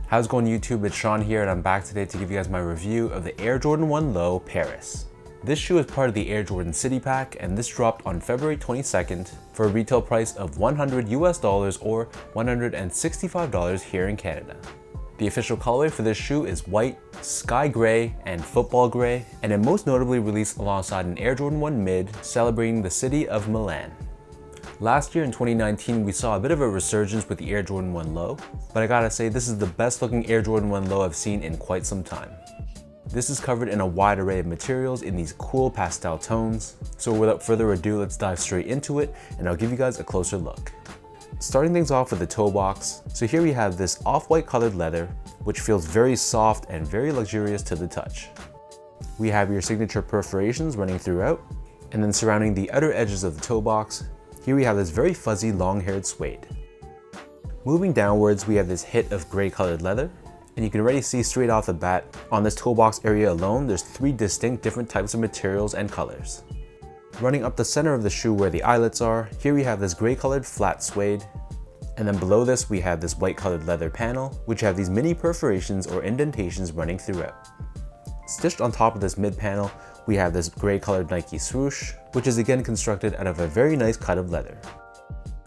How's it going, YouTube? It's Sean here, and I'm back today to give you guys my review of the Air Jordan 1 Low Paris. This shoe is part of the Air Jordan City Pack, and this dropped on February 22nd for a retail price of $100 US or $165 here in Canada. The official colorway for this shoe is white, sky gray, and football gray, and it most notably released alongside an Air Jordan 1 Mid celebrating the city of Milan. Last year in 2019, we saw a bit of a resurgence with the Air Jordan 1 Low, but I gotta say this is the best looking Air Jordan 1 Low I've seen in quite some time. This is covered in a wide array of materials in these cool pastel tones, so without further ado, let's dive straight into it and I'll give you guys a closer look. Starting things off with the toe box, so here we have this off-white colored leather, which feels very soft and very luxurious to the touch. We have your signature perforations running throughout, and then surrounding the outer edges of the toe box, here we have this very fuzzy long-haired suede. Moving downwards, we have this hit of gray colored leather, and you can already see straight off the bat, on this toe box area alone, there's 3 distinct different types of materials and colors. Running up the center of the shoe where the eyelets are, here we have this gray colored flat suede, and then below this we have this white colored leather panel, which have these mini perforations or indentations running throughout. Stitched on top of this mid panel, we have this gray colored Nike swoosh, which is again constructed out of a very nice cut of leather.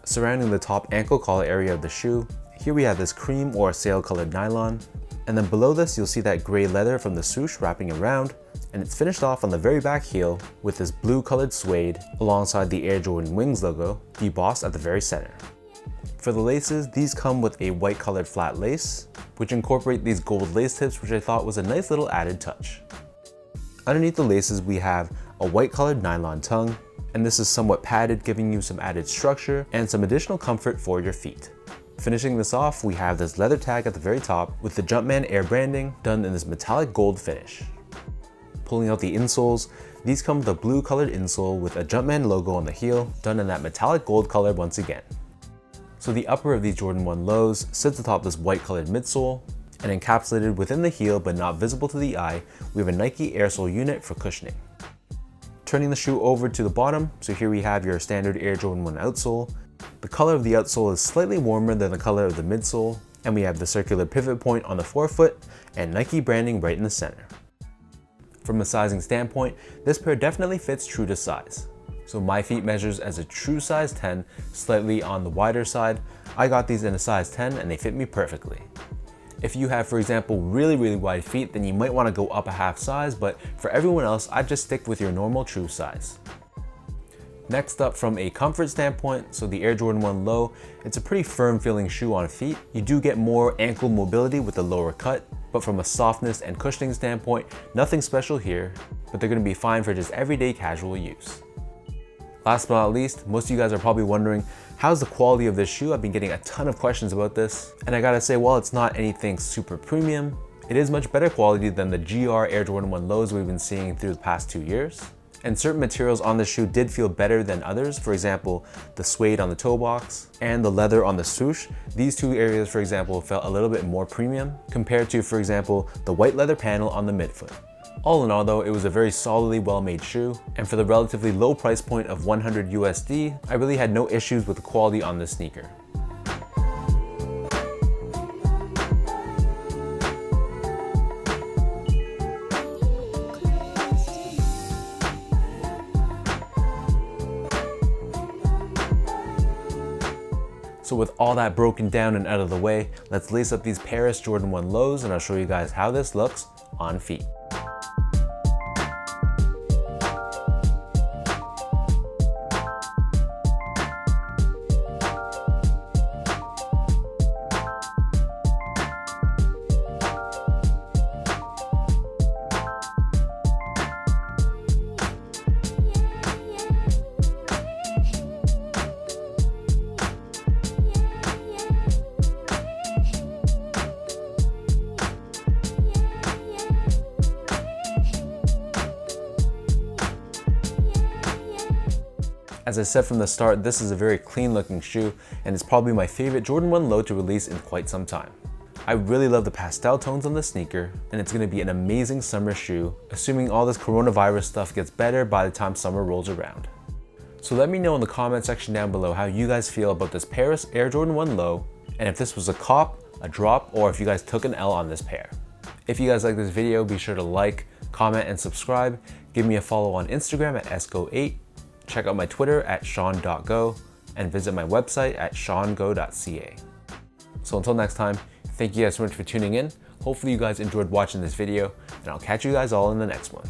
Surrounding the top ankle collar area of the shoe, here we have this cream or sail colored nylon, and then below this you'll see that gray leather from the swoosh wrapping around, and it's finished off on the very back heel with this blue colored suede alongside the Air Jordan Wings logo debossed at the very center. For the laces, these come with a white colored flat lace, which incorporate these gold lace tips, which I thought was a nice little added touch. Underneath the laces, we have a white colored nylon tongue, and this is somewhat padded, giving you some added structure and some additional comfort for your feet. Finishing this off, we have this leather tag at the very top with the Jumpman Air branding done in this metallic gold finish. Pulling out the insoles, these come with a blue colored insole with a Jumpman logo on the heel, done in that metallic gold color once again. So the upper of these Jordan 1 Lows sits atop this white colored midsole, and encapsulated within the heel but not visible to the eye, we have a Nike Airsole unit for cushioning. Turning the shoe over to the bottom, so here we have your standard Air Jordan 1 outsole. The color of the outsole is slightly warmer than the color of the midsole, and we have the circular pivot point on the forefoot and Nike branding right in the center. From a sizing standpoint, this pair definitely fits true to size. So my feet measures as a true size 10, slightly on the wider side. I got these in a size 10 and they fit me perfectly. If you have, for example, really wide feet, then you might want to go up a half size, but for everyone else, I'd just stick with your normal true size. Next up, from a comfort standpoint, so the Air Jordan 1 Low, it's a pretty firm feeling shoe on feet. You do get more ankle mobility with the lower cut, but from a softness and cushioning standpoint, nothing special here, but they're going to be fine for just everyday casual use. Last but not least, most of you guys are probably wondering, how's the quality of this shoe? I've been getting a ton of questions about this, and I gotta say, while it's not anything super premium, it is much better quality than the GR Air Jordan 1 Lows we've been seeing through the past 2 years. And certain materials on the shoe did feel better than others. For example, the suede on the toe box and the leather on the swoosh. These 2 areas, for example, felt a little bit more premium compared to, for example, the white leather panel on the midfoot. All in all though, it was a very solidly well-made shoe, and for the relatively low price point of $100 USD, I really had no issues with the quality on this sneaker. So with all that broken down and out of the way, let's lace up these Paris Jordan 1 Lows and I'll show you guys how this looks on feet. As I said from the start, this is a very clean looking shoe, and it's probably my favorite Jordan 1 Low to release in quite some time. I really love the pastel tones on the sneaker, and it's going to be an amazing summer shoe, assuming all this coronavirus stuff gets better by the time summer rolls around. So let me know in the comment section down below how you guys feel about this Paris Air Jordan 1 Low, and if this was a cop, a drop, or if you guys took an L on this pair. If you guys like this video, be sure to like, comment, and subscribe. Give me a follow on Instagram at esco8. Check out my Twitter at sean.go and visit my website at seango.ca. So until next time, thank you guys so much for tuning in. Hopefully you guys enjoyed watching this video, and I'll catch you guys all in the next one.